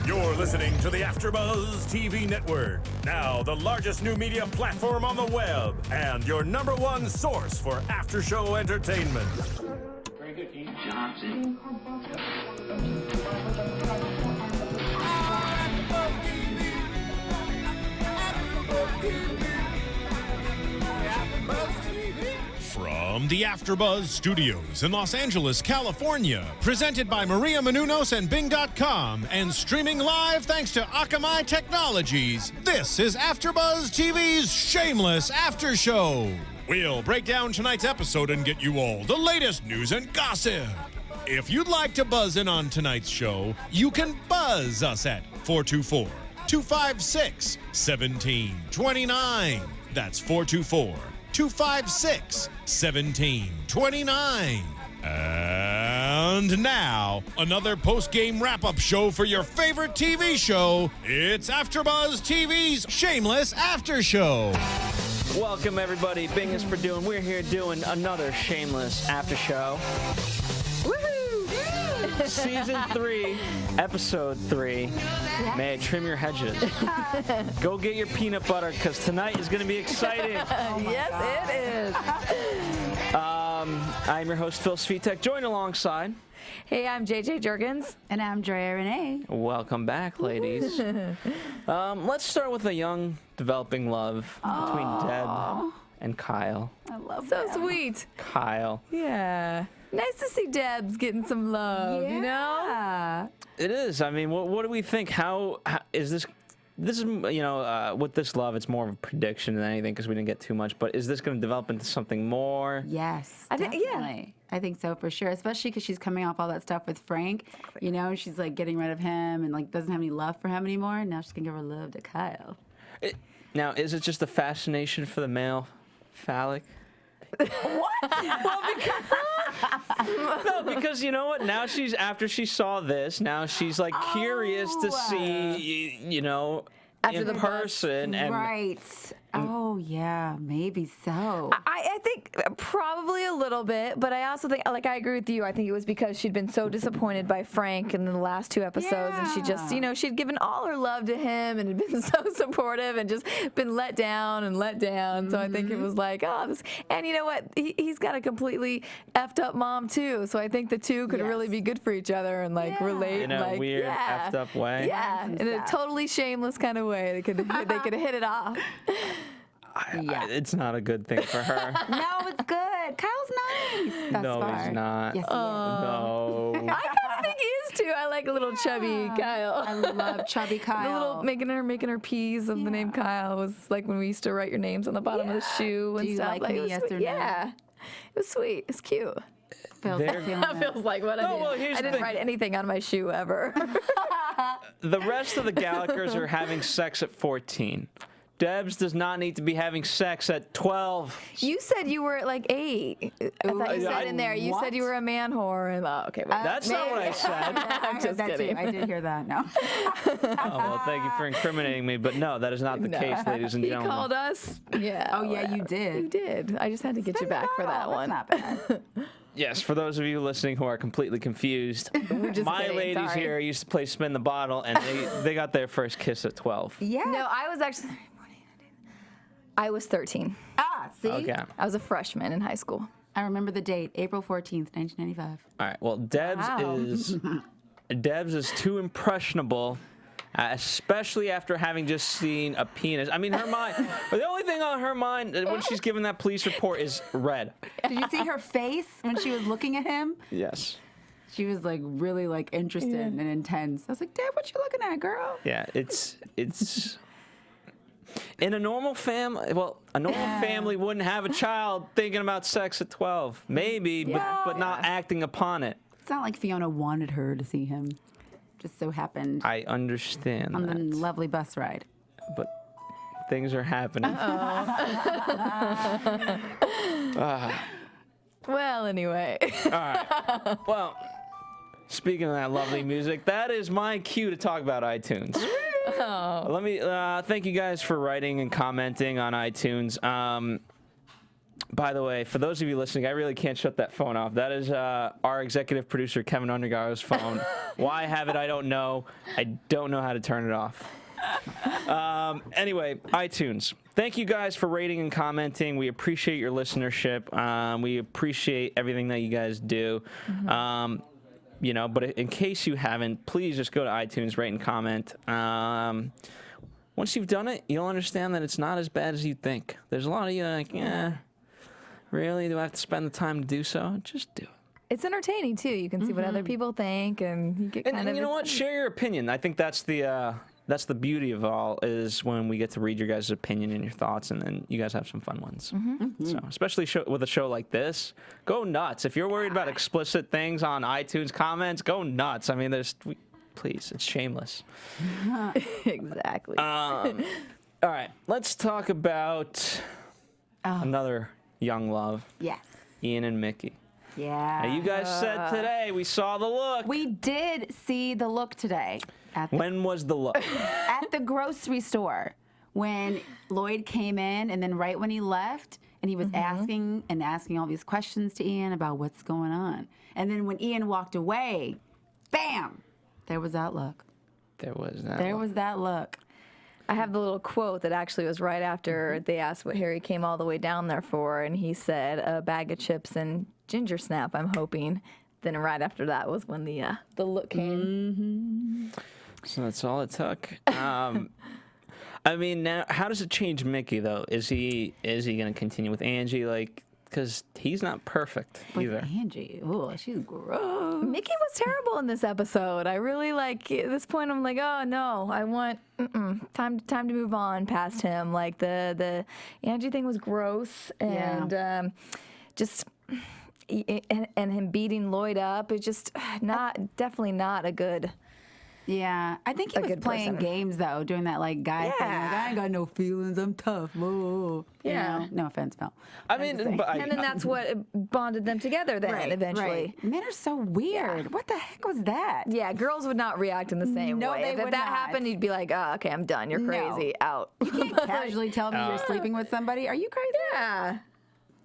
You're listening to the AFTERBUZZ TV network, now the largest new media platform on the web, and your #1 source for after-show entertainment. Very good, Keith Johnson. From the AFTERBUZZ Studios in Los Angeles, California, presented by Maria Menounos and Bing.com, and streaming live thanks to Akamai Technologies, this is AFTERBUZZ TV's Shameless After Show. We'll break down tonight's episode and get you all the latest news and gossip. If you'd like to buzz in on tonight's show, you can buzz us at 424-256-1729. That's 424-256-1729. And now, another post-game wrap-up show for your favorite TV show. It's AFTERBUZZ TV's Shameless After Show. Welcome, everybody. Bing is for doing. We're here doing another Shameless After Show. Woohoo! Season 3, Episode 3. Yeah. May I trim your hedges? Go get your peanut butter, because tonight is going to be exciting. Yes, it is. I'm your host, Phil Svitek, joined alongside. Hey, I'm JJ Jurgens. And I'm Drea Renee. Welcome back, ladies. Let's start with a young, developing love between Deb and Kyle. I love So that. sweet. Kyle. Yeah. Nice to see Deb's getting some love, you know? It is. I mean, what do we think? How is this? This is, you know, with this love, it's more of a prediction than anything because we didn't get too much. But is this going to develop into something more? Yes, I think- yeah. definitely. I think so for sure, especially because she's coming off all that stuff with Frank. You know, she's like getting rid of him and like doesn't have any love for him anymore. Now she's going to give her love to Kyle. Now, is it just a fascination for the male phallic? No, because you know what? Now after she saw this, now she's like curious to see, you know, After in the bus. person. And Right. Oh, yeah, maybe so. I think probably a little bit, but I also think, like, I agree with you. I think it was because she'd been so disappointed by Frank in the last 2 episodes, and she just, you know, she'd given all her love to him and had been so supportive and just been let down and let down. So I think it was like, oh, this, and you know what? He's got a completely effed up mom too. So I think the two could really be good for each other and like relate in a like, weird, effed up way. Yeah, in a totally shameless kind of way. They could hit it off. It's not a good thing for her. No, it's good. Kyle's nice. Thus No, far. he's not. Yes, he is. No. I kind of think he is too. I like a little chubby Kyle. I love chubby The Kyle. little making her peas of the name Kyle was like when we used to write your names on the bottom of the shoe and Do you stuff. like it me, was yes sweet. or no? Yeah, it was sweet. It's cute. Feels They're- feeling That it. feels like what No, I did. well, here's I the didn't thing. write anything on my shoe ever. The rest of the Gallagher's are having sex at 14. Debs does not need to be having sex at 12. You said you were at like 8. I thought you said in there. You said you were a man whore. And okay, well, That's not what I said. I I'm heard just that kidding. too. I did hear that. No. Oh, well, thank you for incriminating me, but no, that is not the case, ladies and He gentlemen. called us. Yeah. Oh, yeah, you did. You did. I just had to get you back for that one. That's not bad. Yes, for those of you listening who are completely confused, just my kidding, ladies sorry. here used to play Spin the Bottle, and they got their first kiss at 12. Yeah. No, I was 13. See? Okay. I was a freshman in high school. I remember the date, April 14th, 1995. All right. Well, Debs is too impressionable, especially after having just seen a penis. I mean, her mind. The only thing on her mind when she's giving that police report is red. Did you see her face when she was looking at him? Yes. She was like really like interested and intense. I was like, Dad, what you looking at, girl? Yeah. It's. In a normal family, family wouldn't have a child thinking about sex at 12. Maybe, but not acting upon it. It's not like Fiona wanted her to see him. Just so happened I understand on that, the lovely bus ride. but things are happening. Well, anyway. All right. Well, speaking of that lovely music, that is my cue to talk about iTunes. Let me thank you guys for writing and commenting on iTunes. By the way, for those of you listening, I really can't shut that phone off. That is our executive producer, Kevin Undergaro's phone. Why I have it, I don't know. I don't know how to turn it off. Anyway, iTunes. Thank you guys for rating and commenting. We appreciate your listenership. We appreciate everything that you guys do. You know, but in case you haven't, please just go to iTunes, rate and comment. Once you've done it, you'll understand that it's not as bad as you think. There's a lot of you like, really? Do I have to spend the time to do so? Just do it. It's entertaining too. You can see what other people think, and you get kind of. And you know what? Share your opinion. I think that's the beauty of all, is when we get to read your guys' opinion and your thoughts, and then you guys have some fun ones. So, especially with a show like this, go nuts. If you're worried about explicit things on iTunes comments, go nuts. I mean, please, it's shameless. Exactly. All right, let's talk about another young love. Yes. Ian and Mickey. Yeah. Now, you guys said today we saw the look. We did see the look today. When was the look? At the grocery store, when Lloyd came in, and then right when he left, and he was asking all these questions to Ian about what's going on. And then when Ian walked away, bam, there was that look. There was that. There was that look. I have the little quote that actually was right after they asked what Harry came all the way down there for, and he said, "A bag of chips and ginger snap, I'm hoping." Then right after that was when the look came. So that's all it took. I mean, now how does it change Mickey though? Is he going to continue with Angie? Like, because he's not perfect either. Angie, oh, she's gross. Mickey was terrible in this episode. I really at this point. I'm like, oh no, I want time to move on past him. Like the Angie thing was gross, and just. And him beating Lloyd up is just definitely not a good. Yeah, I think he was playing games though, doing that like guy thing. Like, I ain't got no feelings, I'm tough. Whoa. Yeah. You know? No offense, Phil. I mean, And then that's what bonded them together. Then eventually, Right. Men are so weird. What the heck was that? yeah, girls would not react in the same No, way. they If would that not. happened, you'd be like, oh, okay, I'm done. You're crazy. Out. You can't casually tell me you're sleeping with somebody. Are you crazy? Yeah.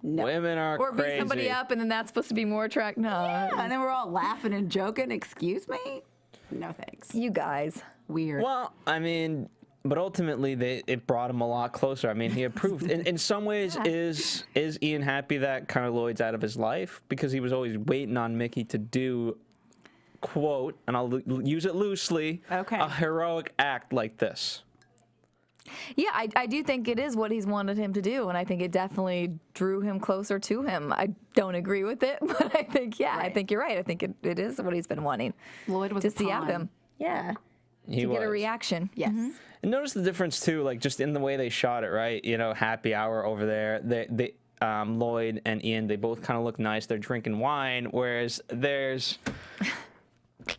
No. Women are Or crazy. beat somebody up, and then that's supposed to be more attractive. No. And then we're all laughing and joking. Excuse me? No thanks. You guys. Weird. Well, I mean, but ultimately it brought him a lot closer. I mean, he approved. In some ways, is Ian happy that kind of Lloyd's out of his life, because he was always waiting on Mickey to do, quote, and I'll use it loosely, a heroic act like this. Yeah, I do think it is what he's wanted him to do, and I think it definitely drew him closer to him. I don't agree with it, but I think, I think you're right. I think it is what he's been wanting Lloyd was to a see out of pawn. him. Yeah. He to was. get a reaction. Yes. And notice the difference too, like just in the way they shot it, right? You know, happy hour over there. They Lloyd and Ian, they both kind of look nice. They're drinking wine, whereas there's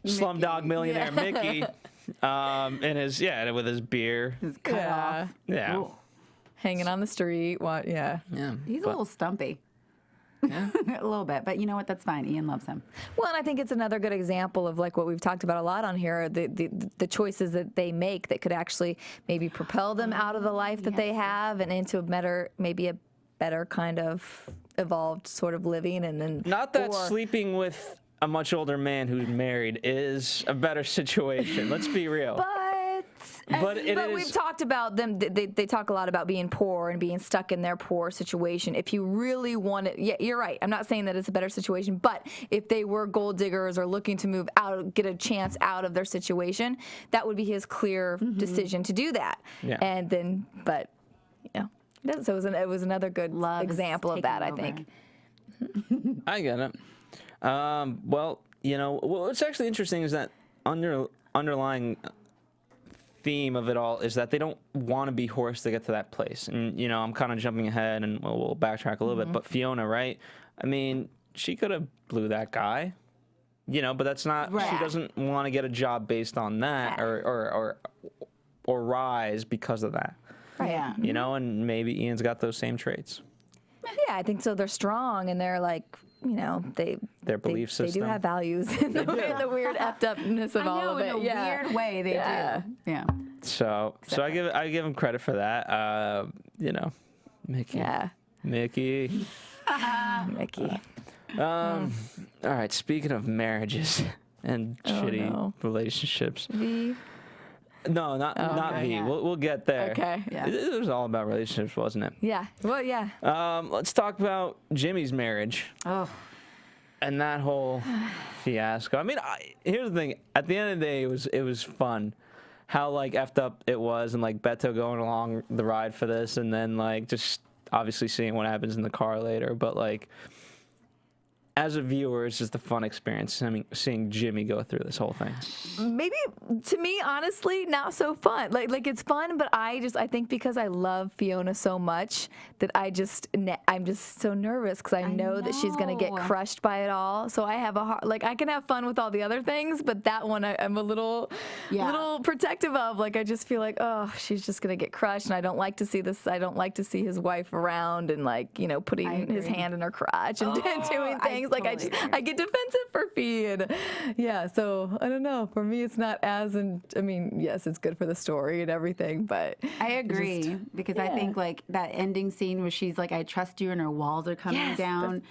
Slumdog Millionaire Mickey, and with his beer. His cut off. Yeah. Ooh. Hanging on the street. What? Yeah. Yeah. He's a little stumpy. Yeah. A little bit, but you know what? That's fine. Ian loves him. Well, and I think it's another good example of like what we've talked about a lot on here, the choices that they make that could actually maybe propel them out of the life that they have and into maybe a better kind of evolved sort of living. And then Not that sleeping with a much older man who's married is a better situation. Let's be real. But we've talked about them. They talk a lot about being poor and being stuck in their poor situation. If you really want it, yeah, you're right. I'm not saying that it's a better situation, but if they were gold diggers or looking to move out, get a chance out of their situation, that would be his clear decision to do that. Yeah. And then, but you know, so it was another good example of that. I think. I get it. Well, you know, what's actually interesting is that underlying theme of it all is that they don't want to be horse to get to that place. And, you know, I'm kind of jumping ahead and we'll backtrack a little bit, but Fiona, right? I mean, she could have blew that guy, you know, but that's not, she doesn't want to get a job based on that or rise because of that. Right. Yeah. You know, and maybe Ian's got those same traits. Yeah, I think so. They're strong and they're like, you know, Their belief They system. do have values in the weird effed upness of all of it. In a weird way they do. Yeah. So I give him credit for that. You know, Mickey. Yeah. Mickey. Mickey. All right. Speaking of marriages and shitty no. relationships. V. No, not okay. V. Yeah. We'll get there. Okay. Yeah. It was all about relationships, wasn't it? Yeah. Well, yeah. Let's talk about Jimmy's marriage Oh, and that whole fiasco. I mean, here's the thing. At the end of the day, it was fun. How like effed up it was, and like Beto going along the ride for this, and then like just obviously seeing what happens in the car later. But like, as a viewer, it's just a fun experience. I mean, seeing Jimmy go through this whole thing. Maybe to me, honestly, not so fun. Like it's fun, but I think because I love Fiona so much that I'm just so nervous because I know that she's gonna get know. crushed by it all. So I have I can have fun with all the other things, but that one I'm a little protective of. Like I just feel like, oh, she's just gonna get crushed, and I don't like to see this. I don't like to see his wife around and like putting his hand in her crotch and doing things. Like totally agree. I get defensive for Fee, and yeah, so I don't know. For me, it's not as, and I mean, yes, it's good for the story and everything, but I agree because I think like that ending scene where she's like, "I trust you," and her walls are coming down,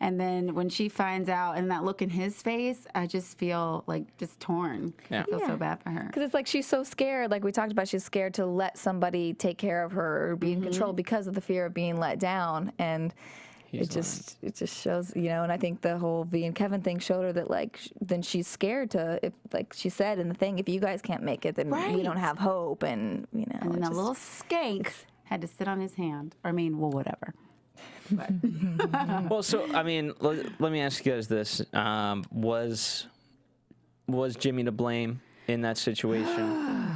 and then when she finds out and that look in his face, I just feel like just torn. Yeah. I feel so bad for her. because it's like she's so scared. Like we talked about, she's scared to let somebody take care of her or be in control because of the fear of being let down, and. It just shows, and I think the whole V and Kevin thing showed her that like then she's scared to, if like she said in the thing, if you guys can't make it, then we don't have hope, and And then that little skank had to sit on his hand. I mean, well, whatever. But Well, so I mean, let me ask you guys this: was Jimmy to blame in that situation?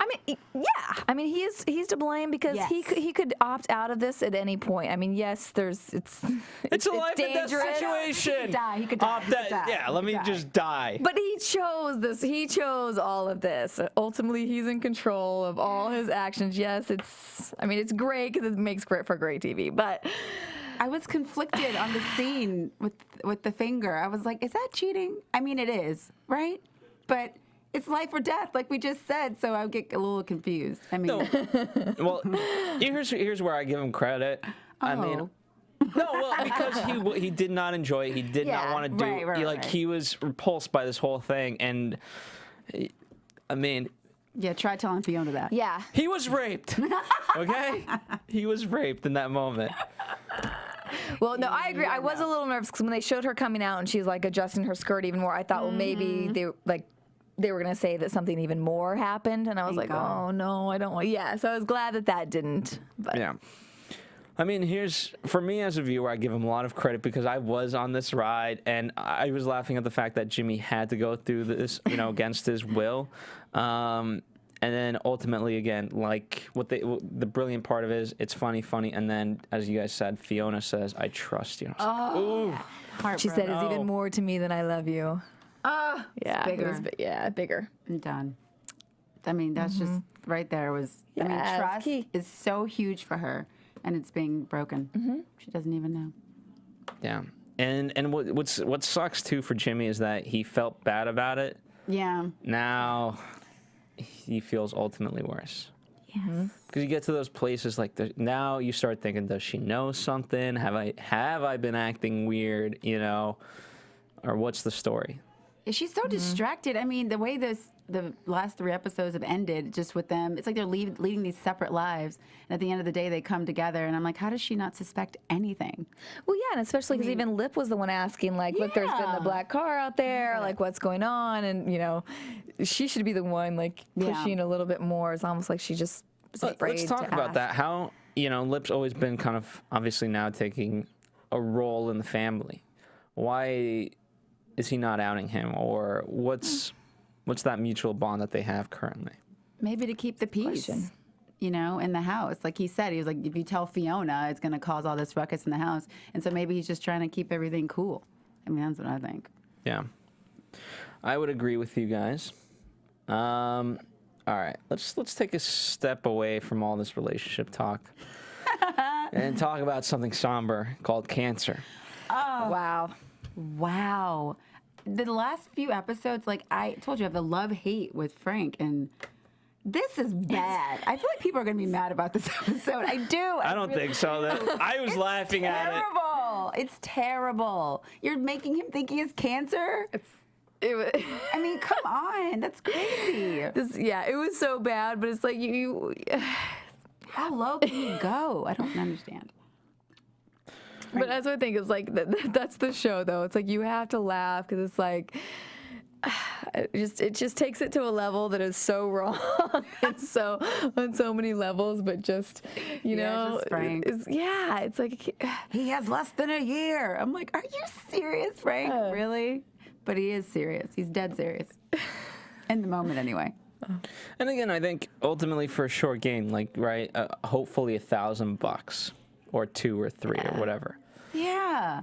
I mean, yeah. I mean, he's to blame because he could opt out of this at any point. I mean, yes, It's a life and death situation. He could die. He could die. Yeah, let me just die. But he chose this. He chose all of this. Ultimately, he's in control of all his actions. Yes, it's great because it makes for great TV. But I was conflicted on the scene with the finger. I was like, is that cheating? I mean, it is, right? But it's life or death, like we just said, so I get a little confused. I mean, Well, here's where I give him credit. I mean, because he did not enjoy it. He did not want to do. Right. He was repulsed by this whole thing, and I mean, yeah, try telling Fiona that. yeah, he was raped. Okay, he was raped in that moment. well, no, I agree. I was a little nervous because when they showed her coming out and she's like adjusting her skirt even more, I thought, well, maybe they were going to say that something even more happened, and I was like, oh no, I don't want. Yeah, so I was glad that didn't. But. Yeah. I mean, for me as a viewer, I give him a lot of credit because I was on this ride and I was laughing at the fact that Jimmy had to go through this, against his will. And then ultimately, again, like the brilliant part of it is it's funny. And then, as you guys said, Fiona says, "I trust you." Oh, She said, "It's even more to me than I love you." oh, Yeah, bigger. Bigger. I'm done. I mean, that's just right there was. I mean, Yeah, it's trust key. is so huge for her, and it's being broken. She doesn't even know. Yeah. And what sucks too for Jimmy is that he felt bad about it. Yeah. Now he feels ultimately worse. Yes. Because you get to those places now you start thinking, does she know something? Have I been acting weird? Or what's the story? She's so distracted. I mean, the way the last 3 episodes have ended, just with them, it's like they're leading these separate lives. And at the end of the day, they come together. And I'm like, how does she not suspect anything? Well, yeah, and especially because even Lip was the one asking, like, look, there's been the black car out there, like, what's going on? And, she should be the one, like, pushing a little bit more. It's almost like she just is afraid Let's talk to about ask. that. How, Lip's always been kind of obviously now taking a role in the family. Why is he not outing him? Or what's that mutual bond that they have currently? Maybe to keep the peace, in the house. Like he said, he was like, if you tell Fiona, it's going to cause all this ruckus in the house. And so maybe he's just trying to keep everything cool. I mean, that's what I think. Yeah. I would agree with you guys. All right, let's take a step away from all this relationship talk and talk about something somber called cancer. Wow. Wow. The last few episodes, like I told you, I have the love-hate with Frank. And This is bad. I feel like people are going to be mad about this episode. I do. I don't think so. I was laughing at it. Terrible. It's terrible. You're making him think he has cancer? I mean, come on. That's crazy. It was so bad, but it's like you How low can you go? I don't understand. But that's what I think is like that's the show though. It's like you have to laugh because it's like it just takes it to a level that is so wrong and so on so many levels. But just you know, just Frank. It's like He has less than a year. I'm like, are you serious, Frank? Really? But he is serious. He's dead serious. In the moment, anyway. And again, I think ultimately for a short game, like right, hopefully $1,000 or 2 or 3 or whatever. Yeah.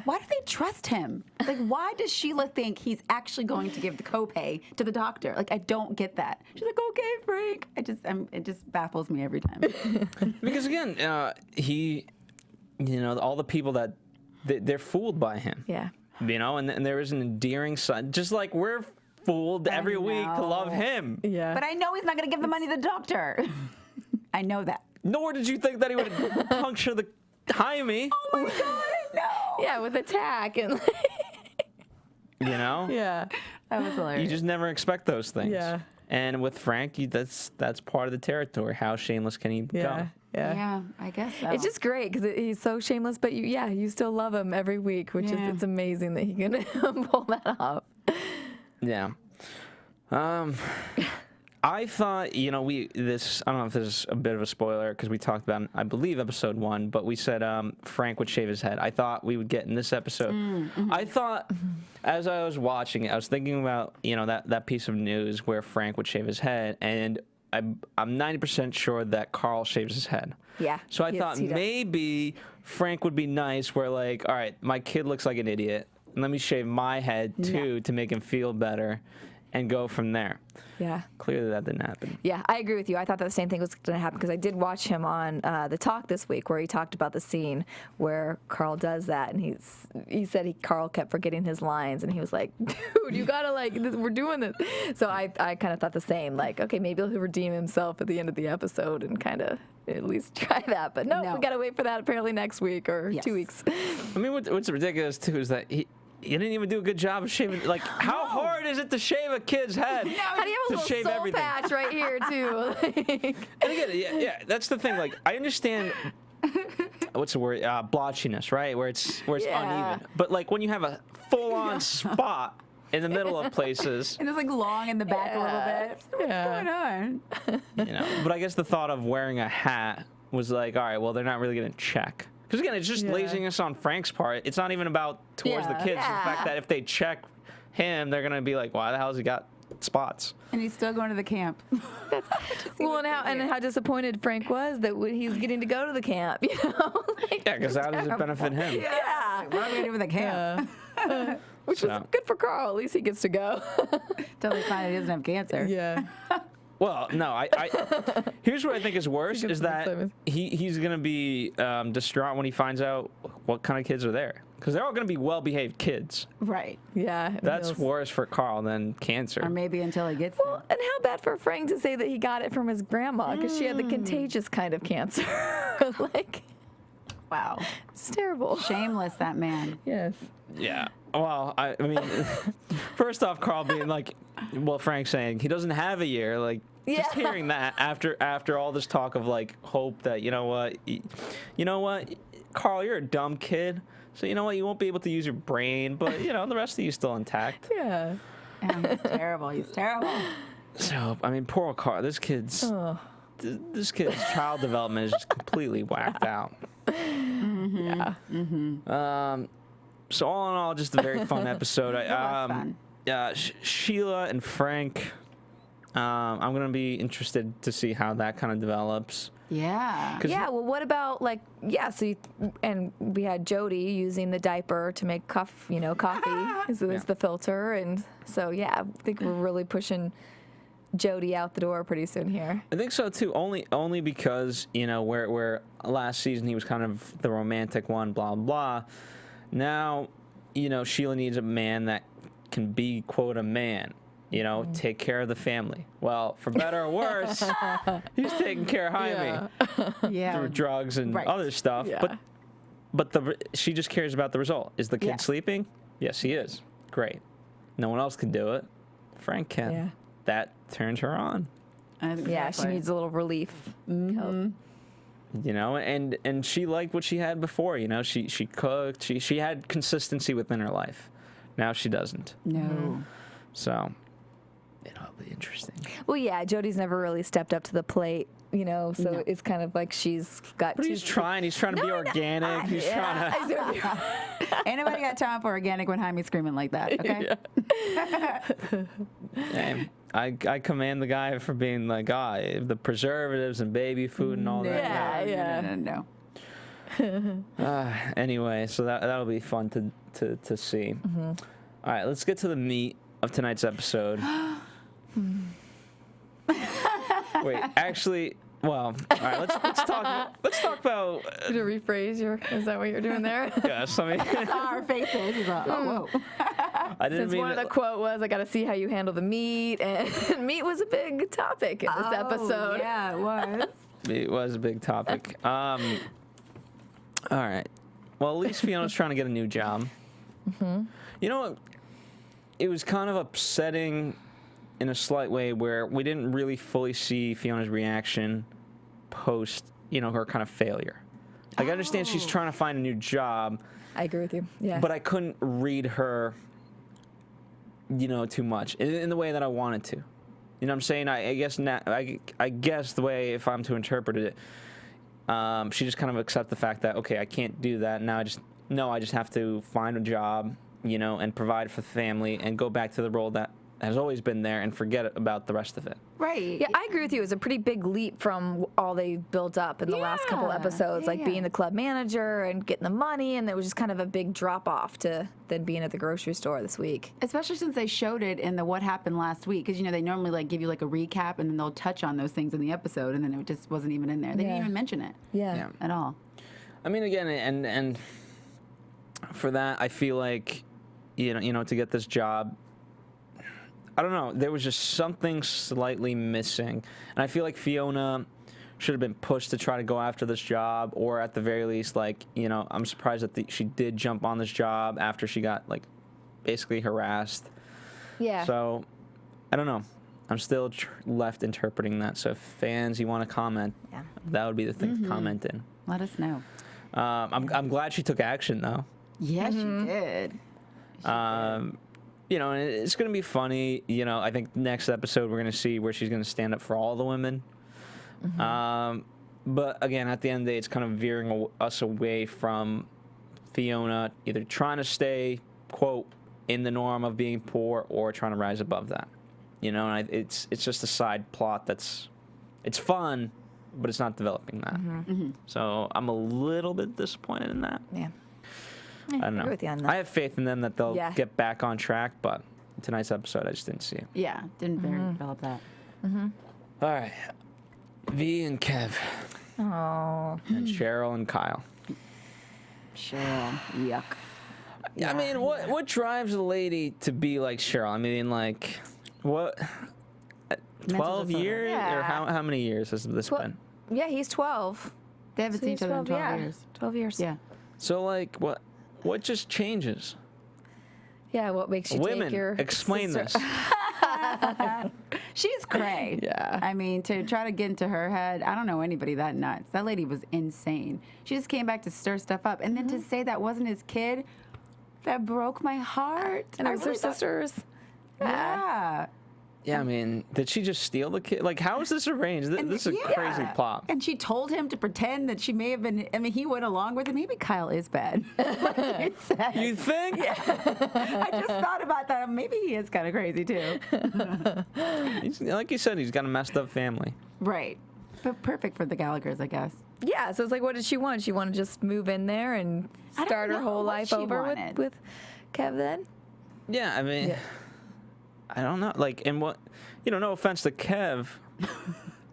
Why do they trust him? Like, why does Sheila think he's actually going to give the copay to the doctor? Like, I don't get that. She's like, okay, Frank. It just baffles me every time. Because again, he, you know, all the people that they're fooled by him. yeah. You know, and there is an endearing side, just like we're fooled every week to love him. Yeah. But I know he's not going to give the money to the doctor. I know that. Nor did you think that he would puncture the Hymie. Oh my God, I know. Yeah, with attack and You know? yeah. That was hilarious. You just never expect those things. Yeah. And with Frank, that's part of the territory. How shameless can he become? Yeah, I guess so. It's just great because he's so shameless, but you still love him every week, which is it's amazing that he can pull that off. Yeah. I thought, you know, I don't know if this is a bit of a spoiler because we talked about, I believe, episode 1, but we said Frank would shave his head. I thought we would get in this episode. I thought, as I was watching it, I was thinking about, you know, that piece of news where Frank would shave his head, and I'm 90% sure that Carl shaves his head. Yeah. So I thought he does. maybe Frank would be nice where, like, all right, my kid looks like an idiot. Let me shave my head, too, to make him feel better and go from there. Yeah. Clearly that didn't happen. Yeah, I agree with you. I thought that the same thing was going to happen because I did watch him on The Talk this week where he talked about the scene where Carl does that, and he said Carl kept forgetting his lines, and he was like, dude, you got to, we're doing this. So I kind of thought the same, like, okay, maybe he'll redeem himself at the end of the episode and kind of at least try that. But no, we got to wait for that apparently next week or 2 weeks. I mean, what's ridiculous, too, is that he didn't even do a good job of shaving. Like, how hard is it to shave a kid's head? How do you have a little soul everything? patch right here, too? And again, yeah, that's the thing. Like, I understand, what's the word? Blotchiness, right? Where it's uneven. But, like, when you have a full-on spot in the middle of places. And it's, like, long in the back a little bit. What's going on? You know, but I guess the thought of wearing a hat was like, all right, well, they're not really going to check. Because, again, it's just laziness on Frank's part. It's not even about towards the kids. It's the fact that if they check him, they're going to be like, why the hell has he got spots? And he's still going to the camp. Well, and how disappointed Frank was that he's getting to go to the camp, you know? Like, Yeah, because how does it benefit him? yeah. What are we going to do with the camp? Which is good for Carl. At least he gets to go. Until they find out he doesn't have cancer. Yeah. Well, no, I here's what I think is worse is that he's going to be distraught when he finds out what kind of kids are there. Because they're all going to be well-behaved kids. Right. Yeah. That's worse for Carl than cancer. Or maybe until he gets Well, and how bad for Frank to say that he got it from his grandma because she had the contagious kind of cancer. Like, wow. it's terrible. Shameless, that man. Yes. Yeah. Well, I mean, first off, Carl being like, well, Frank saying he doesn't have a year, like, just hearing that after all this talk of like hope that you know what, Carl, you're a dumb kid, so you know what, you won't be able to use your brain, but you know the rest of you still intact. Yeah. He's terrible. He's terrible. So I mean, poor Carl. This kid's child development is just completely whacked out. Yeah. So all in all, just a very fun episode. Fun. Sheila and Frank. I'm gonna be interested to see how that kind of develops. Yeah. Yeah. Well, what about so and we had Jody using the diaper to make coffee. So there's the filter, and so I think we're really pushing Jody out the door pretty soon here. I think so too. Only because where last season he was kind of the romantic one, blah blah. Now, Sheila needs a man that can be quote a man. You know, take care of the family. Well, for better or worse, he's taking care of Hymie through drugs and other stuff. Yeah. But she just cares about the result. Is the kid sleeping? Yes, he is. Great. No one else can do it. Frank can. Yeah. That turns her on. Yeah, she needs a little relief. Mm-hmm. You know, and she liked what she had before. You know, she cooked. She had consistency within her life. Now she doesn't. No. So it'll be interesting. Well, yeah, Jody's never really stepped up to the plate, you know, so it's kind of like she's got But he's trying. He's trying to be organic. He's trying to. Ain't nobody got time for organic when Hymie's screaming like that, okay? Hey, I commend the guy for being like, the preservatives and baby food and all that. No. Anyway, so that'll be fun to see. All right, let's get to the meat of tonight's episode. Wait, actually, well, all right, let's talk about. To rephrase is that what you're doing there? Yes, I mean, Our faces. He's like, oh, whoa. I didn't Since mean one of the quote was, I got to see how you handle the meat, and meat was a big topic in this episode. Yeah, it was. it was a big topic. All right. Well, at least Fiona's trying to get a new job. You know what? It was kind of upsetting in a slight way where we didn't really fully see Fiona's reaction post, her kind of failure. Like, I understand she's trying to find a new job. I agree with you. Yeah. But I couldn't read her, too much in the way that I wanted to. You know what I'm saying? I guess the way, if I'm to interpret it, she just kind of accept the fact that, okay, I can't do that. Now I just have to find a job, and provide for the family and go back to the role that has always been there and forget about the rest of it. Right. Yeah, I agree with you. It was a pretty big leap from all they built up in the last couple episodes, like being the club manager and getting the money, and it was just kind of a big drop off to then being at the grocery store this week. Especially since they showed it in the What Happened Last Week, because they normally give you a recap and then they'll touch on those things in the episode, and then it just wasn't even in there. They didn't even mention it. Yeah. At all. I mean, again, and for that, I feel like, to get this job, I don't know, there was just something slightly missing. And I feel like Fiona should have been pushed to try to go after this job, or at the very least, I'm surprised that she did jump on this job after she got, basically harassed. Yeah. So, I don't know. I'm still left interpreting that. So if fans, you want to comment, that would be the thing to comment in. Let us know. I'm glad she took action, though. Yes, she did. And it's going to be funny. I think next episode we're going to see where she's going to stand up for all the women. But again, at the end of the day, it's kind of veering us away from Fiona either trying to stay, quote, in the norm of being poor, or trying to rise above that. And it's just a side plot it's fun, but it's not developing that. So I'm a little bit disappointed in that. Yeah. I don't know. agree with you on that. I have faith in them that they'll get back on track, but tonight's episode, I just didn't see it. Yeah, didn't develop that. All right. V and Kev. Oh. And Cheryl and Kyle. Cheryl, yuck. I mean, what drives a lady to be like Cheryl? I mean, what? 12 years? Yeah. Or how many years has this been? Yeah, he's 12. They haven't seen each other in 12 years. 12 years. Yeah. So, what just changes? Yeah, what makes you Women, take your explain sister? this. She's cray. Yeah. I mean, to try to get into her head, I don't know anybody that nuts. That lady was insane. She just came back to stir stuff up. And then to say that wasn't his kid, that broke my heart. And it was their really thought- sisters. Yeah. Yeah, I mean, did she just steal the kid? How is this arranged? This is a crazy plot. And she told him to pretend that she may have been, he went along with it. Maybe Kyle is bad. Like you said. You think? I just thought about that. Maybe he is kind of crazy too. Like you said, he's got a messed up family. Right. But perfect for the Gallaghers, I guess. Yeah, so it's what did she want? She wanted to just move in there and I don't start her know whole what life she over wanted. with Kev then? Yeah, I mean, I don't know. And what, no offense to Kev,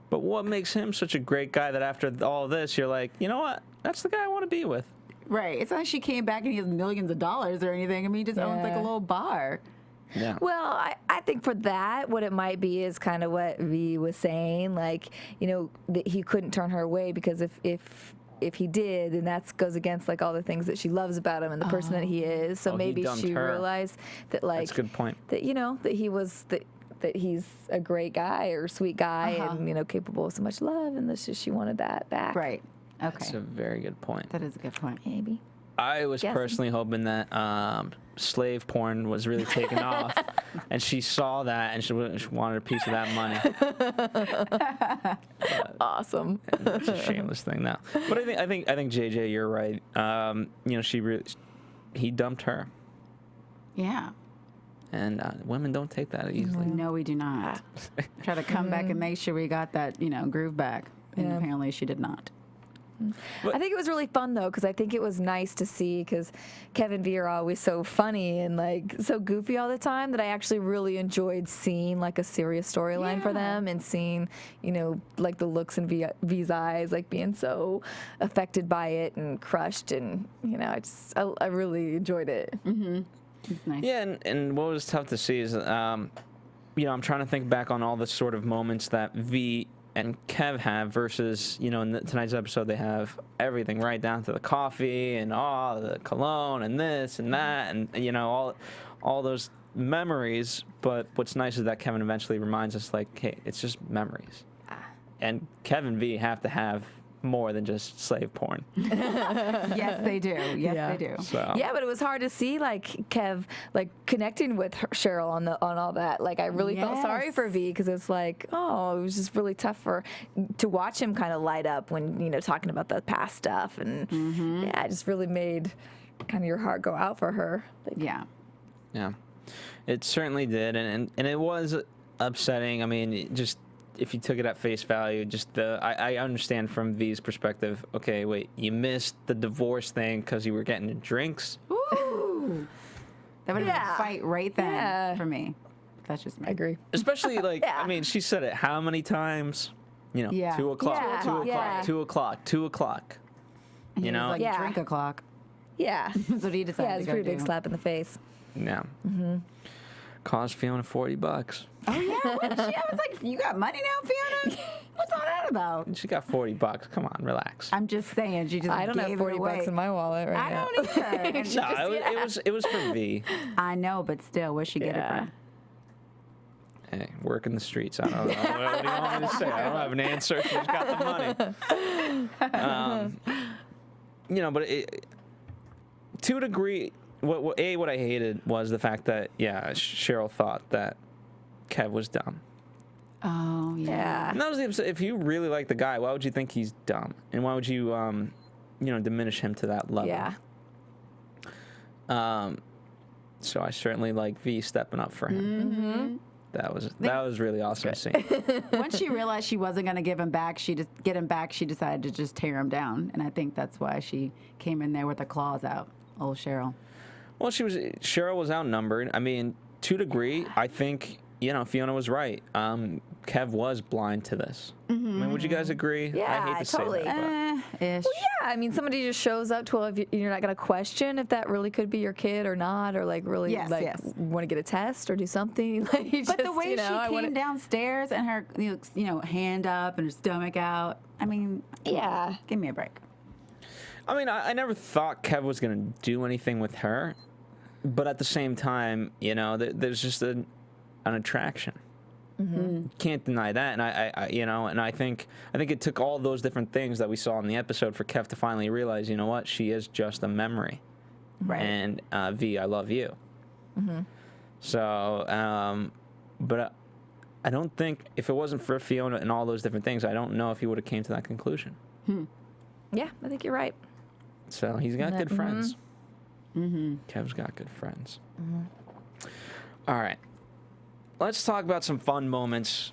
but what makes him such a great guy that after all this, you're like, you know what? That's the guy I want to be with. Right. It's not like she came back and he has millions of dollars or anything. I mean, he just owns a little bar. Yeah. Well, I think for that, what it might be is kind of what V was saying, like, you know, that he couldn't turn her away because if he did, then that goes against like all the things that she loves about him and the person that he is. So Oh, he maybe dumped she her. realized that, like, That's a good point. that, you know, that he was that he's a great guy or sweet guy and, you know, capable of so much love, and this she wanted that back. Right. Okay. That's a very good point. That is a good point. Maybe. I was Guessing. personally hoping that slave porn was really taking off, and she saw that and she wanted a piece of that money. Awesome. It's a shameless thing now. But I think JJ, you're right. You know, he dumped her, Yeah. and women don't take that easily. No, we do not. Try to come back and make sure we got that, you know, groove back. And Yeah. apparently she did not. I think it was really fun though, because I think it was nice to see, because Kevin V are always so funny and like so goofy all the time, that I actually really enjoyed seeing like a serious storyline for them, and seeing, you know, like the looks in V's eyes, like being so affected by it and crushed, and you know, I really enjoyed it. It's nice. Yeah, and what was tough to see is, you know, I'm trying to think back on all the sort of moments that V and Kev have versus, you know, in tonight's episode they have everything right down to the coffee and all the cologne and this and that, and you know, all those memories. But what's nice is that Kevin eventually reminds us, like, hey, it's just memories. And Kevin V have to have more than just slave porn. Yes, they do. Yes, they do. So Yeah, but it was hard to see like Kev like connecting with Cheryl on all that. Like I really felt sorry for V, because it's like, oh, it was just really tough to watch him kind of light up when, you know, talking about the past stuff, and yeah, it just really made kind of your heart go out for her. Like, yeah, it certainly did, and it was upsetting. I mean, just if you took it at face value, just I understand from V's perspective. Okay, wait, you missed the divorce thing because you were getting drinks. Ooh. That would have been a fight right then for me. That's just me. I agree. Especially like, I mean, she said it how many times? You know, 2 o'clock, Yeah. 2 o'clock, Yeah. 2 o'clock, 2 o'clock. And You he was know? like, Yeah. drink o'clock. Yeah. That's what he decided Yeah, it's to a go pretty big do. slap in the face. Yeah. Cost Fiona $40. Oh, yeah? What did I was like, you got money now, Fiona? What's all that about? She got $40. Come on, relax. I'm just saying. She just I don't have gave it $40 away. in my wallet right I now. don't either. And she No, just- it was for V. I know, but still, where'd she get it Yeah. from? Hey, work in the streets. I don't know. What do you want me to say? I don't have an answer. She's got the money. You know, but to a degree, what I hated was the fact that, Cheryl thought that Kev was dumb. Oh, yeah. Yeah. And that was the upset. If you really like the guy, why would you think he's dumb? And why would you, diminish him to that level? Yeah. So I certainly like V stepping up for him. That was really awesome to see. Once she realized she wasn't going to give him back, she decided to just tear him down. And I think that's why she came in there with her claws out. Old Cheryl. Well, Cheryl was outnumbered. I mean, to a degree, I think, Fiona was right. Kev was blind to this. I mean, would you guys agree? Yeah, I hate to totally. say that. Ish. Well, yeah, I mean, somebody just shows up to you're not going to question if that really could be your kid or not, or like really Yes, yes. want to get a test or do something. Like, But the way she came downstairs and her, hand up and her stomach out. I mean, Yeah. give me a break. I mean, I never thought Kev was going to do anything with her. But at the same time, there's just an attraction. You can't deny that, and I think it took all those different things that we saw in the episode for Kev to finally realize, you know what, she is just a memory, Right. and V, I love you. So, but I don't think if it wasn't for Fiona and all those different things, I don't know if he would have came to that conclusion. Yeah, I think you're right. So he's got good friends. Kev's got good friends. All right. Let's talk about some fun moments.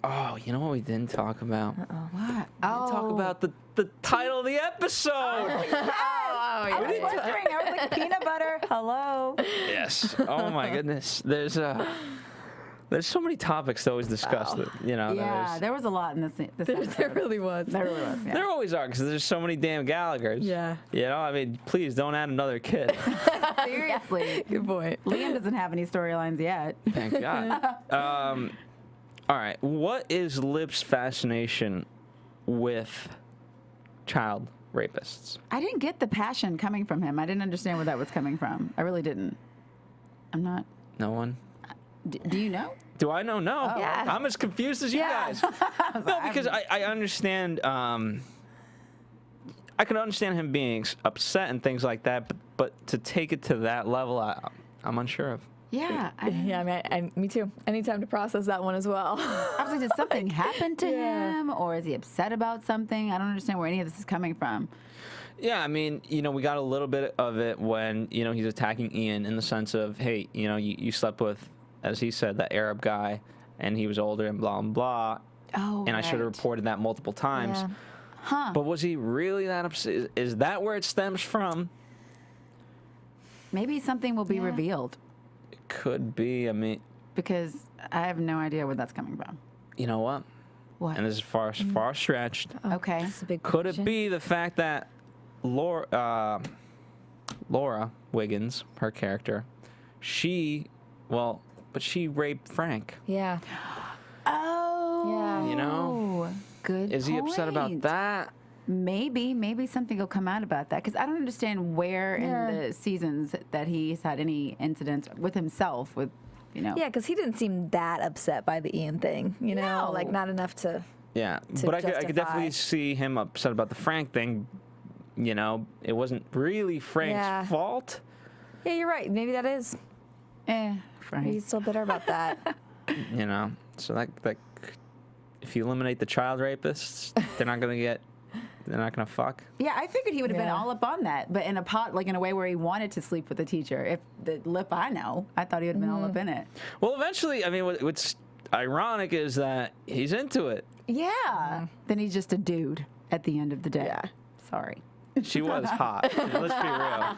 Oh, you know what we didn't talk about? What? We didn't talk about the title of the episode. I was wondering. I was like, peanut butter. Hello. Yes. Oh my goodness. There's There's so many topics to always discuss that, you know. Yeah, there was a lot in this episode. There really was. There really was, yeah. There always are, because there's so many damn Gallaghers. Yeah. You know, I mean, please don't add another kid. Seriously. Good point. Liam doesn't have any storylines yet. Thank God. All right. What is Lip's fascination with child rapists? I didn't get the passion coming from him. I didn't understand where that was coming from. I really didn't. I'm not. No one? Do you know? Do I know? No. Yeah. I'm as confused as you guys. No, because I understand. I can understand him being upset and things like that, but to take it to that level, I'm unsure of. Yeah. Yeah, I mean, me too. I need time to process that one as well. I was like, did something happen to him, or is he upset about something? I don't understand where any of this is coming from. Yeah, I mean, you know, we got a little bit of it when, you know, he's attacking Ian in the sense of, hey, you know, you slept with, as he said, that Arab guy, and he was older and blah, blah, blah. Oh, and I should have right. reported that multiple times. Yeah. Huh. But was he really that upset? Is that where it stems from? Maybe something will be revealed, It could be. I mean, because I have no idea where that's coming from. you know what? What? And this is far stretched. Okay. That's a big Could question. it be the fact that Laura Wiggins, her character, she raped Frank. Yeah. Oh. Yeah. You know? Good Is he upset about point. that? Maybe something will come out about that, because I don't understand where Yeah. in the seasons that he's had any incidents with himself, with, you know. Yeah, because he didn't seem that upset by the Ian thing, you know? No. Like, not enough to... Yeah, To but I could definitely justify. see him upset about the Frank thing. You know, it wasn't really Frank's Yeah. fault. Yeah, you're right. Maybe that is. Frank. He's still bitter about that. You know, so that if you eliminate the child rapists, they're not gonna fuck. Yeah, I figured he would have been Yeah. all up on that, but in a way where he wanted to sleep with the teacher. If the Lip I know, I thought he would have been all up in it. Well, eventually, I mean, what's ironic is that he's into it. Yeah. Then he's just a dude at the end of the day. Yeah. Sorry. She was hot. Let's be real.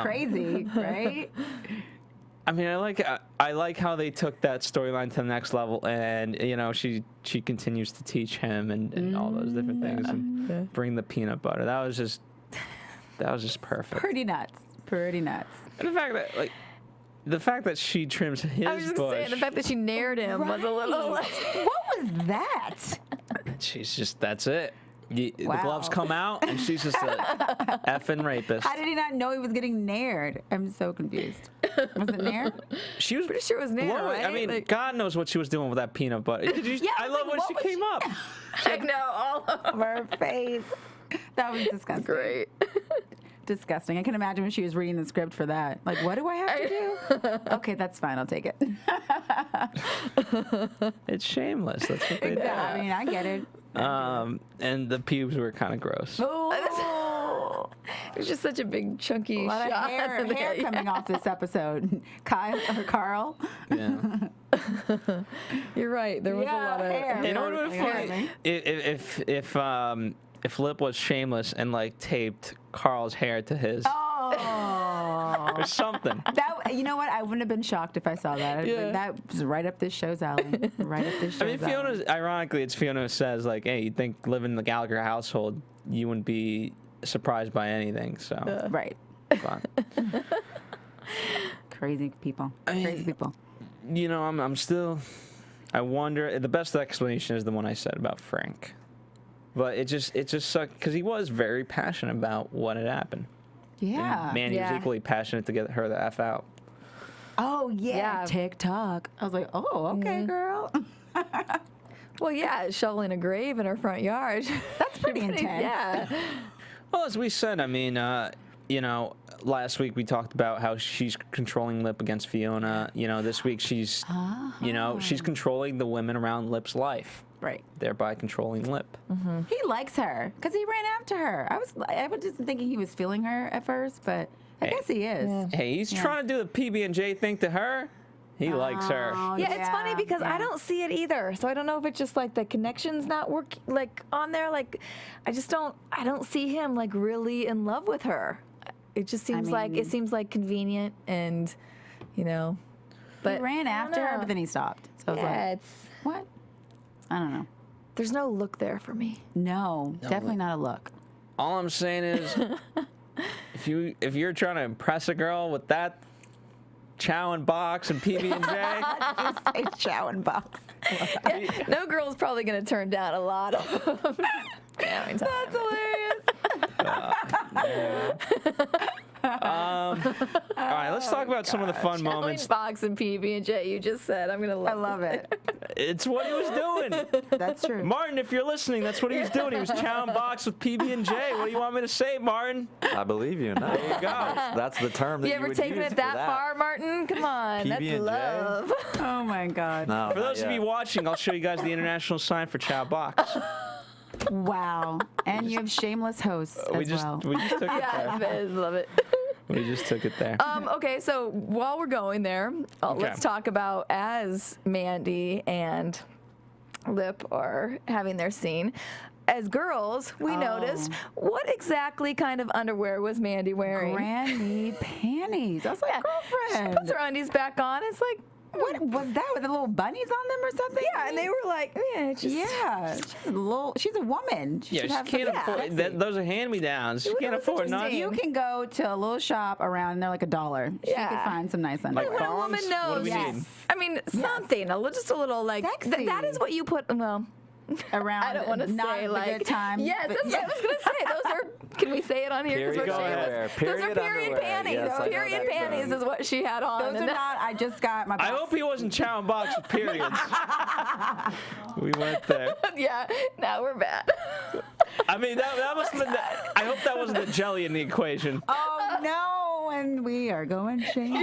Crazy, right? I mean, I like how they took that storyline to the next level, and you know, she continues to teach him and all those different things, and bring the peanut butter. That was just perfect. Pretty nuts. Pretty nuts. And the fact that she trims his I was just bush. saying, the fact that she nared him was a little... Right. What was that? She's just, that's it. The Wow. gloves come out, and she's just a effing rapist. How did he not know he was getting nared? I'm so confused. Was it nair? She was Pretty sure it was nair, blowing. I right? mean, Like- God knows what she was doing with that peanut butter. Yeah, I I was love like, when what she was came up. I know, all over. Her face. That was disgusting. Great. Disgusting. I can imagine when she was reading the script for that. Like, what do I have to do? Okay, that's fine. I'll take it. It's shameless. That's what they Yeah, I mean, I get it. do. And the pubes were kind of gross. Oh, It was just such a big, chunky a lot of shot. hair there, yeah. coming off this episode. Carl. Yeah. You're right. There was a lot of hair. You know what would be funny? If Lip was shameless and like taped Carl's hair to his Oh. or something. That, you know what? I wouldn't have been shocked if I saw that. I'd be Yeah. like, that was right up this show's alley. Right up this show's I mean, alley. Fiona's ironically, it's Fiona who says like, "Hey, you think living in the Gallagher household, you wouldn't be surprised by anything." So, Right. but, Crazy people. mean- Crazy people. you know, I'm still. I wonder. The best explanation is the one I said about Frank, but it just sucked because he was very passionate about what had happened. Yeah. And Mandy was Yeah. equally passionate to get her the F out. Oh, yeah. Yeah. TikTok. I was like, oh, okay, girl. Well, yeah, shoveling a grave in her front yard. That's pretty intense. Yeah. Well, as we said, I mean, you know, last week we talked about how she's controlling Lip against Fiona. You know, this week she's, you know, she's controlling the women around Lip's life, Right. thereby controlling Lip. He likes her because he ran after her. I was just thinking he was feeling her at first, but I Hey. guess he is. Yeah. Hey, he's trying to do the PB&J thing to her. He likes her. Oh, Yeah, it's funny because yeah. I don't see it either. So I don't know if it's just like the connection's not working like on there. Like I don't see him like really in love with her. It just seems like mean- it seems like convenient and you know. But he ran I don't after her, know. but then he stopped. So I was Yeah, like, it's what? I don't know. there's no look there for me. No, definitely not a look. All I'm saying is, if you're trying to impress a girl with that chow and box and PB and J, A chow and box. No girl's probably gonna turn down a lot of them. That's hilarious. all right, let's talk about some of the fun moments. Box and PB and J. You just said I'm gonna love. I love it. It's what he was doing. That's true. Martin, if you're listening, that's what he was doing. He was chowing box with PB and J. What do you want me to say, Martin? I believe you. No, There you go. that's the term that You you ever would taken use it for that far, Martin? Come on, that's PB&J? love. Oh my God. No, For not those of yet. you watching, I'll show you guys the international sign for chow box. Wow. And you have shameless hosts We as just well. we just took it Yeah, there. I love it. We just took it there. Okay, so while we're going there, let's talk about as Mandy and Lip are having their scene. As girls, we noticed what exactly kind of underwear was Mandy wearing? Granny panties. I was like, She girlfriend. puts her undies back on. It's like, What was that with the little bunnies on them or something? yeah, and they were like, yeah, it's just, Yeah, she's a woman. She Yeah, should she have can't something afford sexy. those are hand-me-downs. She can't was afford interesting. none. You can go to a little shop around and they're like $1. She Yeah. could find some nice underwear. when a woman Thongs? knows. What do we Yes. need? I mean, something, just a little like Sexy. that is what you put. Well, Around I don't want to not say the like good times. Yes, but that's what I was gonna say. Those are. Can we say it on here? 'Cause Period we're shameless? underwear. Those are Period period underwear. panties. Yes, I know Period that panties term. is what she had on. Those and are that- not. I just got my. I hope he wasn't chowing box with periods. We went there. Yeah. Now we're bad. I mean, that must have been. I hope that wasn't the jelly in the equation. Oh no! And we are going shameless.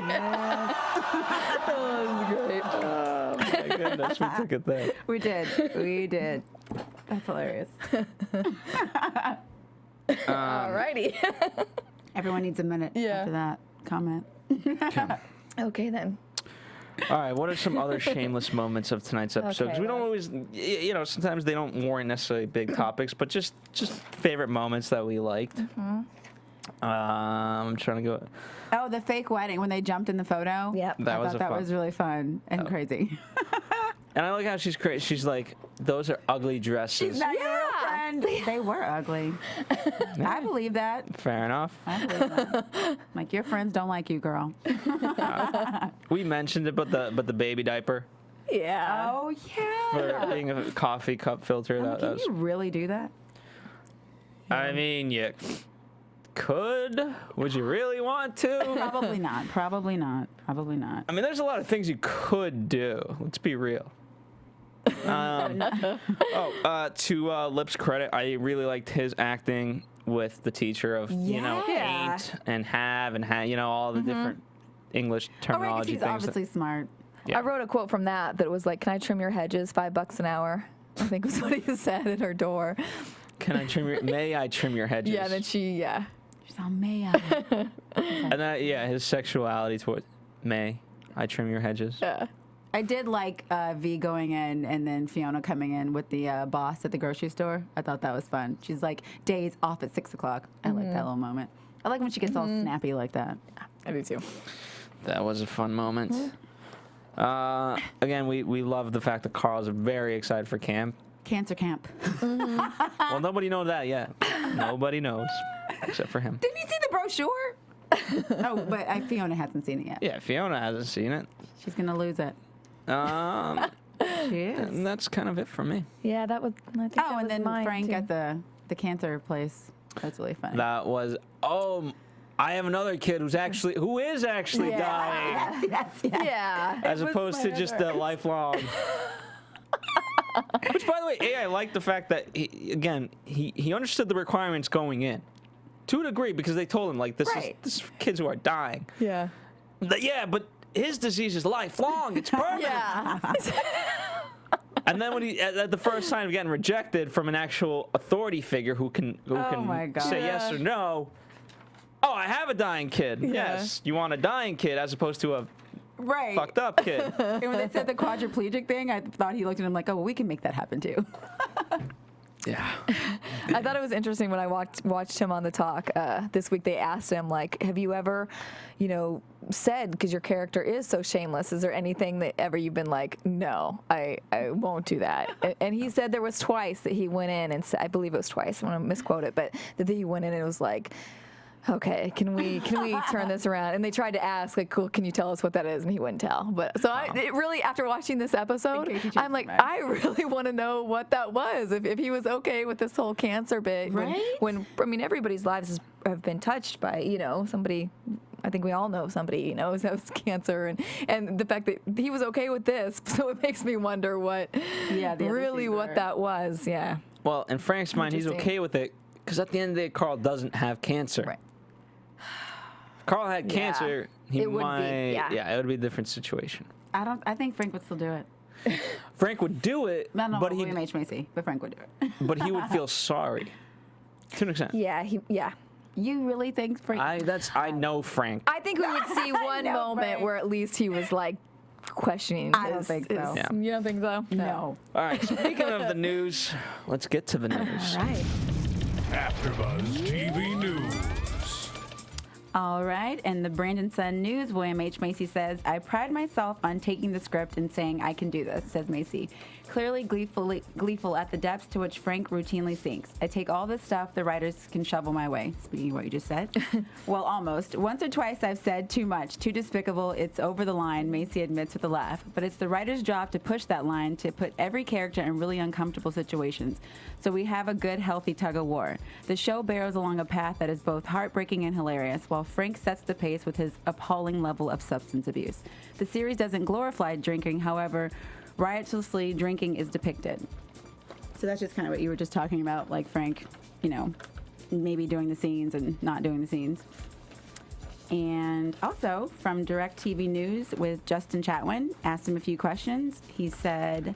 Great. Oh my goodness, we took it there. We did. We did. That's hilarious. Alrighty. Everyone needs a minute Yeah. after that comment. Okay then. All right, what are some other shameless moments of tonight's episode? Because Okay, we don't always, sometimes they don't warrant necessarily big topics, but just favorite moments that we liked. I'm trying to go. Oh, the fake wedding when they jumped in the photo. Yep. That was a that fun. was really fun and crazy. And I like how she's crazy. She's like, those are ugly dresses. Not your real friend. They were ugly. I believe that. Fair enough. I believe that. Like your friends don't like you, girl. We mentioned it, but the baby diaper Yeah. Oh yeah. for being a coffee cup filter. That Can was. you really do that? I mean, you could. Would you really want to? Probably not. Probably not. Probably not. I mean, there's a lot of things you could do. Let's be real. To Lip's credit, I really liked his acting with the teacher of, Yeah. ain't and have and all the different English Oh, right, 'cause terminology he's things. obviously smart. Yeah. I wrote a quote from that was like, "Can I trim your hedges? $5 an hour." I think was what he said at her door. May I trim your hedges? Yeah. Then she. She's all Maya. And then, his sexuality towards, may I trim your hedges? I did like V going in and then Fiona coming in with the boss at the grocery store. I thought that was fun. She's like, days off at 6 o'clock. I like that little moment. I like when she gets all snappy like that. I do too. That was a fun moment. Again, we love the fact that Carl's very excited for camp. Cancer camp. Well, nobody knows that yet. Nobody knows, except for him. Didn't you see the brochure? Oh, but Fiona hasn't seen it yet. Yeah, Fiona hasn't seen it. She's going to lose it. She is. And that's kind of it for me. Yeah, that was. I think that Oh, and was then mine, Frank too. at the cancer place. That's really funny. That was, I have another kid who is actually dying, Yes. Yeah. as opposed to just a lifelong. Which, by the way, I like the fact that he understood the requirements going in, to a degree, because they told him like this is for kids who are dying. Yeah. But his disease is lifelong. It's permanent. Yeah. And then when he, at the first sign of getting rejected from an actual authority figure who can my God. say yes or no. Oh, I have a dying kid. Yes, you want a dying kid as opposed to a Right. fucked up kid. And when they said the quadriplegic thing, I thought he looked at him like, oh, well, we can make that happen too. Yeah. I thought it was interesting when I watched him on the talk this week. They asked him like, "Have you ever, said, because your character is so shameless, is there anything that ever you've been like, no, I won't do that? And he said there was twice that he went in and said, I believe it was twice, I want to misquote it, but that he went in and it was like, okay, can we turn this around? And they tried to ask, like, cool, can you tell us what that is? And he wouldn't tell. But so it really, after watching this episode, I'm like, I really want to know what that was. If he was okay with this whole cancer bit, Right? when I mean, everybody's lives have been touched by, somebody. I think we all know somebody, who has cancer, and the fact that he was okay with this, so it makes me wonder what that was. Yeah. Well, in Frank's mind, he's okay with it because at the end of the day, Carl doesn't have cancer. Right. If Carl had cancer, he It would be, might. yeah. It would be a different situation. I think Frank would still do it. Frank would do it, No, but William H. Macy, but Frank would do it. but he would feel sorry to an extent. Yeah. You really think Frank? I know Frank. I think we would see one No, moment Frank. where at least he was like questioning. I don't think so. Yeah. You don't think so? No. All right, speaking of the news, let's get to the news. All right. AfterBuzz TV News. All right, and the Brandon Sun News, William H. Macy says, I pride myself on taking the script and saying I can do this, says Macy. Clearly gleeful at the depths to which Frank routinely sinks. I take all this stuff the writers can shovel my way. Speaking of what you just said. Well, almost. Once or twice I've said too much, too despicable, it's over the line, Macy admits with a laugh. But it's the writer's job to push that line, to put every character in really uncomfortable situations. So we have a good, healthy tug-of-war. The show barrels along a path that is both heartbreaking and hilarious, while Frank sets the pace with his appalling level of substance abuse. The series doesn't glorify drinking, however, riotously drinking is depicted. So that's just kind of what you were just talking about, like Frank, maybe doing the scenes and not doing the scenes. And also from DirecTV News with Justin Chatwin, asked him a few questions. He said,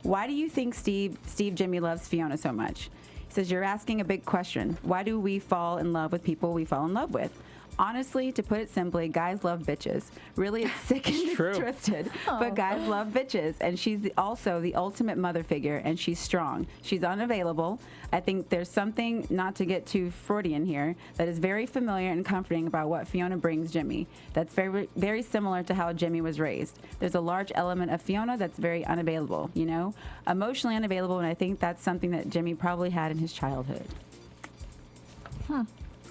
why do you think Steve Jimmy loves Fiona so much? He says, you're asking a big question. Why do we fall in love with people we fall in love with? Honestly, to put it simply, guys love bitches. Really, it's sick and it's twisted, but guys love bitches. And she's also the ultimate mother figure, and she's strong. She's unavailable. I think there's something, not to get too Freudian here, that is very familiar and comforting about what Fiona brings Jimmy. That's very, very similar to how Jimmy was raised. There's a large element of Fiona that's very unavailable, emotionally unavailable, and I think that's something that Jimmy probably had in his childhood.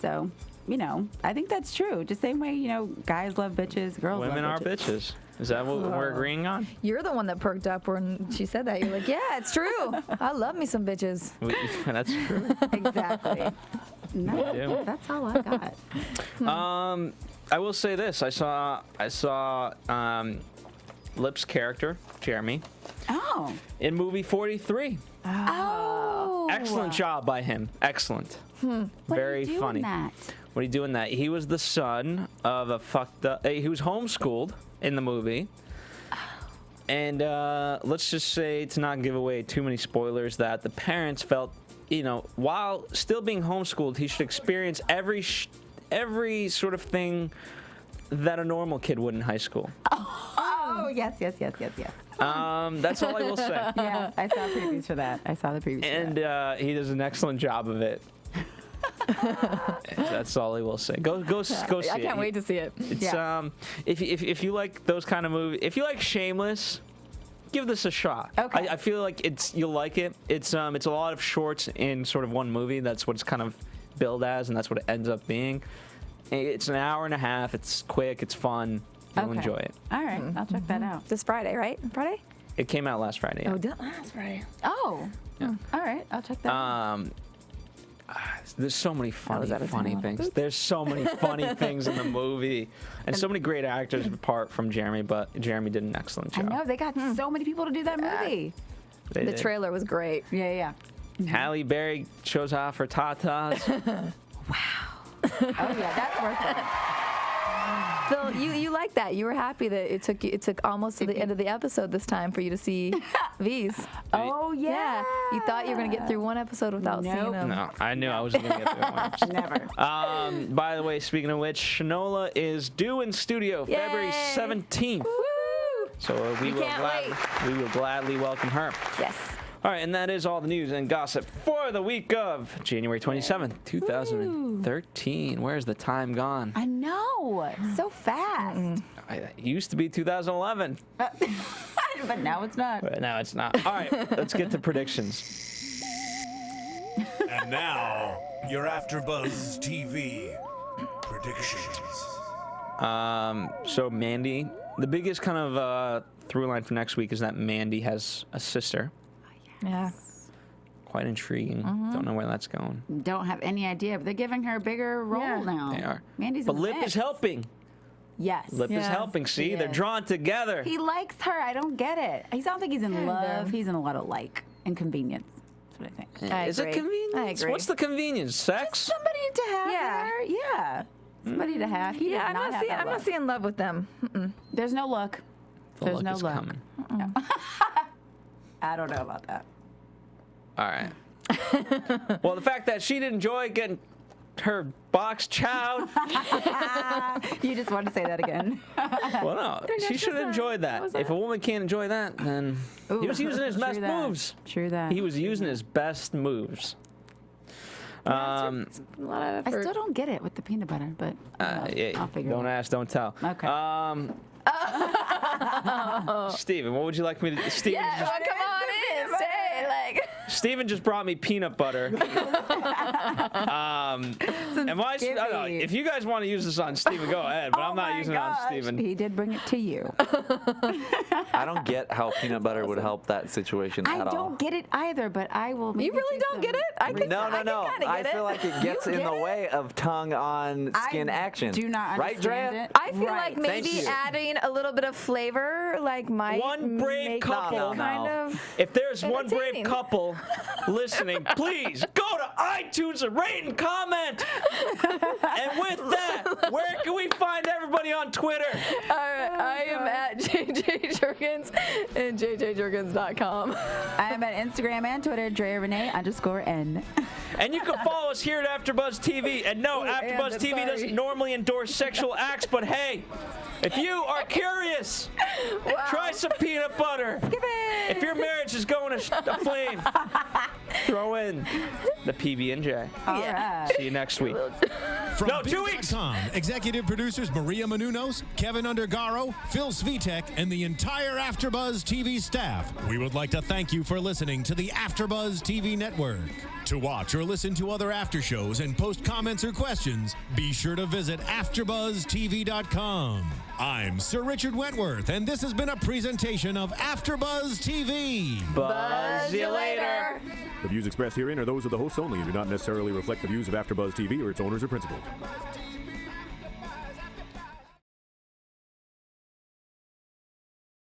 So, I think that's true. Just same way, guys love bitches, girls Women love are bitches. Is that what we're agreeing on? You're the one that perked up when she said that. You're like, yeah, it's true. I love me some bitches. That's true. Exactly. No, do. that's all I got. I will say this. I saw Lip's character, Jeremy, in movie 43. Oh. Excellent job by him. Excellent. Very funny. What are you doing that? He was the son of a fucked up. He was homeschooled in the movie. And let's just say, to not give away too many spoilers, that the parents felt, while still being homeschooled, he should experience every sort of thing that a normal kid would in high school. Oh, yes. That's all I will say. Yeah, I saw previews for that. I saw the previews And for that. he does an excellent job of it. That's all I will say. Go see it. I can't wait to see it. It's if you like those kind of movies, if you like Shameless, give this a shot. Okay. I feel like you'll like it. It's a lot of shorts in sort of one movie. That's what it's kind of billed as, and that's what it ends up being. It's an hour and a half. It's quick. It's fun. You'll enjoy it. All right, I'll check that out. This Friday, right? Friday? It came out last Friday. Yeah. Last Friday. Oh. All right, I'll check that out. There's so many funny time. things. There's so many funny things in the movie, and so many great actors apart from Jeremy. But Jeremy did an excellent I job. know, they got so many people to do that movie. They The did. trailer was great. Yeah. Halle Berry shows off her tatas. Oh, yeah, that's worth it. Phil, you like that. You were happy that it took almost to the end of the episode this time for you to see these. Oh, yeah. You thought you were going to get through one episode without seeing them. No, I knew I wasn't gonna get through it. Never. By the way, speaking of which, Shinola is due in studio February Yay. 17th. Woo! So we will gladly welcome her. Yes. All right, and that is all the news and gossip for the week of January 27th, 2013. Where's the time gone? I know. No, so fast. It used to be 2011, But now it's not. but now it's not. All right, let's get to predictions. And now, your AfterBuzz TV predictions. So Mandy, the biggest kind of through line for next week is that Mandy has a sister. Yeah. Quite intriguing. Don't know where that's going. Don't have any idea, but they're giving her a bigger role now. They are. Mandy's But in the Lip mix. is helping. Yes. Lip is Yeah. helping. See, He they're is. drawn together. He likes her. I don't get it. I don't think he's in love. Kinda. He's in a lot of like inconvenience. That's what I think. I Is agree. it convenient? I agree. What's the convenience? Sex? Somebody to have Yeah. her. Yeah. Somebody to have. He Yeah, does I'm not not have seeing. that I'm not look. seeing love with them. There's no look. The There's look no is look. coming. I don't know about that. All right. Well, the fact that she didn't enjoy getting her box chowed, You just want to say that again. well, no, she should have enjoyed that. If a woman can't enjoy that, then he was using his best True that. moves. True that. He was using his best moves. A lot of I effort. still don't get it with the peanut butter, but I'll figure Don't it out. ask, don't tell. Okay. Steven, what would you like me to? Steven, Yeah, just, well, come on in, stay. Like. Steven just brought me peanut butter. And why? I don't know, Skippy. if you guys want to use this on Steven, go ahead. But Oh I'm not my using it on gosh, Steven. He did bring it to you. I don't get how peanut butter would help that situation I at all. don't get it either, but I will. Maybe You really do don't some get it? I can- No, I no, can no. kinda I get feel it. like it gets in get the it? way of tongue on skin action. Do not Right, understand Drea? it. I feel Right. like maybe you. adding a little bit of flavor, like, might One brave make couple. it No, no, kind no. of. If there's one brave Entertaining. couple listening, please go to iTunes and rate and comment. And with that, where can we find everybody on Twitter? I am at JJ Jurgens and jjjurgens.com. I am at Instagram and Twitter, Drea Renee _N. And you can follow us here at AfterBuzz TV. And no, AfterBuzz and TV sorry. doesn't normally endorse sexual acts, but hey, if you are curious, try some peanut butter. If your marriage is going aflame, throw in the PB&J. All right. See you next week. From No, 2 weeks. Bing.com, executive producers Maria Menounos, Kevin Undergaro, Phil Svitek, and the entire AfterBuzz TV staff. We would like to thank you for listening to the AfterBuzz TV network. To watch or listen to other after shows and post comments or questions, be sure to visit AfterBuzzTV.com. I'm Sir Richard Wentworth, and this has been a presentation of AfterBuzz TV. Buzz you later. The views expressed herein are those of the hosts only and do not necessarily reflect the views of AfterBuzz TV or its owners or principals.